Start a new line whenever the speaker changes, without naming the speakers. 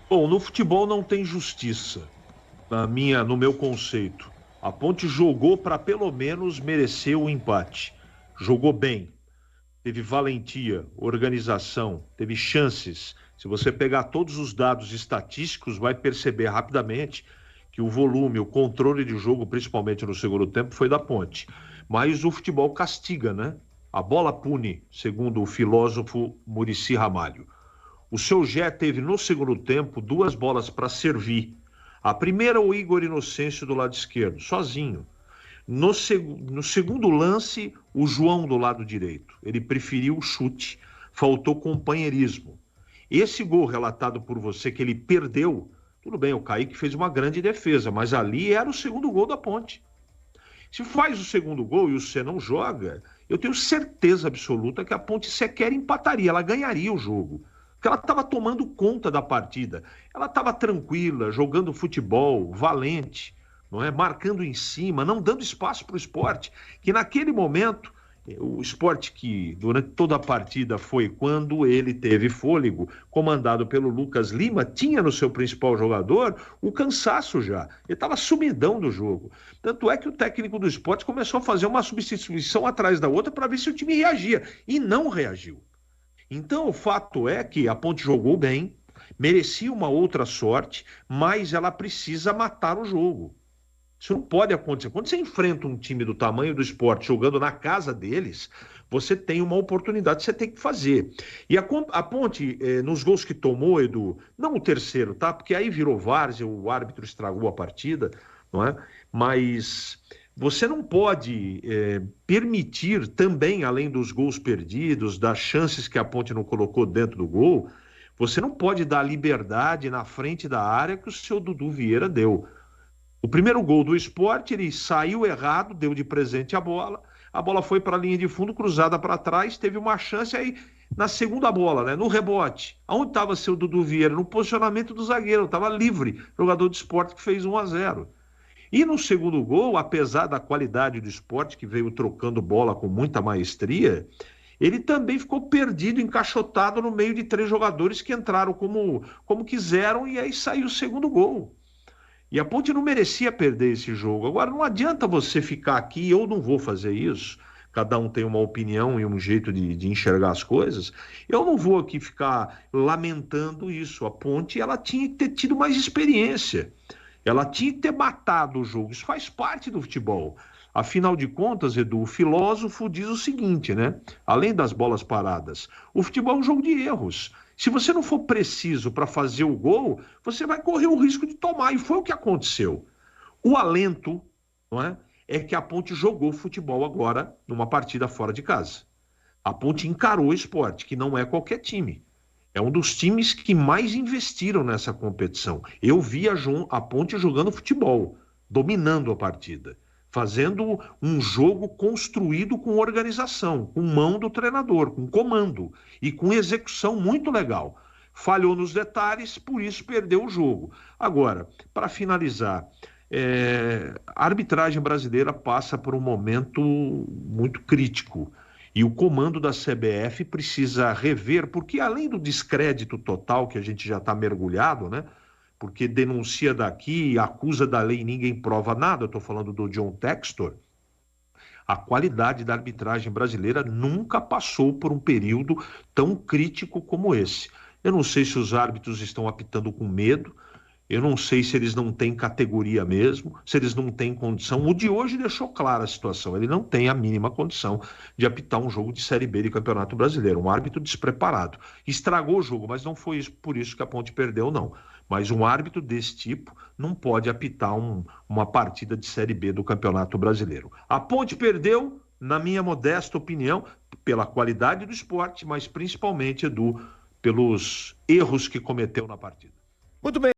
Bom, no futebol não tem justiça, no meu conceito. A Ponte jogou para pelo menos merecer o empate. Jogou bem, teve valentia, organização, teve chances. Se você pegar todos os dados estatísticos, vai perceber rapidamente que o volume, o controle de jogo, principalmente no segundo tempo, foi da Ponte. Mas o futebol castiga, né? A bola pune, segundo o filósofo Muricy Ramalho. O seu Gé teve no segundo tempo duas bolas para servir. A primeira, o Igor Inocêncio do lado esquerdo, sozinho. No segundo lance, o João do lado direito. Ele preferiu o chute, faltou companheirismo. Esse gol relatado por você que ele perdeu, tudo bem, o Kaique fez uma grande defesa, mas ali era o segundo gol da Ponte. Se faz o segundo gol e o C não joga, eu tenho certeza absoluta que a Ponte sequer empataria, ela ganharia o jogo. Porque ela estava tomando conta da partida. Ela estava tranquila, jogando futebol, valente, não é? Marcando em cima, não dando espaço para o esporte. Que naquele momento, o esporte que durante toda a partida foi quando ele teve fôlego, comandado pelo Lucas Lima, tinha no seu principal jogador o cansaço já. Ele estava sumidão do jogo. Tanto é que o técnico do esporte começou a fazer uma substituição atrás da outra para ver se o time reagia. E não reagiu. Então, o fato é que a Ponte jogou bem, merecia uma outra sorte, mas ela precisa matar o jogo. Isso não pode acontecer. Quando você enfrenta um time do tamanho do esporte jogando na casa deles, você tem uma oportunidade, você tem que fazer. E a Ponte, nos gols que tomou, Edu, não o terceiro, tá? Porque aí virou várzea, o árbitro estragou a partida, não é? Mas você não pode permitir também, além dos gols perdidos, das chances que a Ponte não colocou dentro do gol, você não pode dar liberdade na frente da área que o seu Dudu Vieira deu. O primeiro gol do Sport, ele saiu errado, deu de presente a bola foi para a linha de fundo, cruzada para trás, teve uma chance aí na segunda bola, né, no rebote. Aonde estava seu Dudu Vieira? No posicionamento do zagueiro, estava livre, jogador do Sport que fez 1-0. E no segundo gol, apesar da qualidade do Sport, que veio trocando bola com muita maestria, ele também ficou perdido, encaixotado no meio de três jogadores que entraram como quiseram e aí saiu o segundo gol. E a Ponte não merecia perder esse jogo. Agora, não adianta você ficar aqui, eu não vou fazer isso. Cada um tem uma opinião e um jeito de enxergar as coisas. Eu não vou aqui ficar lamentando isso. A Ponte, ela tinha que ter tido mais experiência. Ela tinha que ter matado o jogo. Isso faz parte do futebol. Afinal de contas, Edu, o filósofo diz o seguinte, né? Além das bolas paradas, o futebol é um jogo de erros. Se você não for preciso para fazer o gol, você vai correr o risco de tomar. E foi o que aconteceu. O alento, não é? É que a Ponte jogou futebol agora numa partida fora de casa. A Ponte encarou o Sport, que não é qualquer time. É um dos times que mais investiram nessa competição. Eu vi a Ponte jogando futebol, dominando a partida, fazendo um jogo construído com organização, com mão do treinador, com comando e com execução muito legal. Falhou nos detalhes, por isso perdeu o jogo. Agora, para finalizar, a arbitragem brasileira passa por um momento muito crítico. E o comando da CBF precisa rever, porque além do descrédito total que a gente já está mergulhado, né? Porque denuncia daqui, acusa da lei e ninguém prova nada, eu estou falando do John Textor, a qualidade da arbitragem brasileira nunca passou por um período tão crítico como esse. Eu não sei se os árbitros estão apitando com medo, eu não sei se eles não têm categoria mesmo, se eles não têm condição. O de hoje deixou clara a situação. Ele não tem a mínima condição de apitar um jogo de Série B de Campeonato Brasileiro. Um árbitro despreparado. Estragou o jogo, mas não foi por isso que a Ponte perdeu, não. Mas um árbitro desse tipo não pode apitar uma partida de Série B do Campeonato Brasileiro. A Ponte perdeu, na minha modesta opinião, pela qualidade do esporte, mas principalmente, Edu, pelos erros que cometeu na partida.
Muito bem.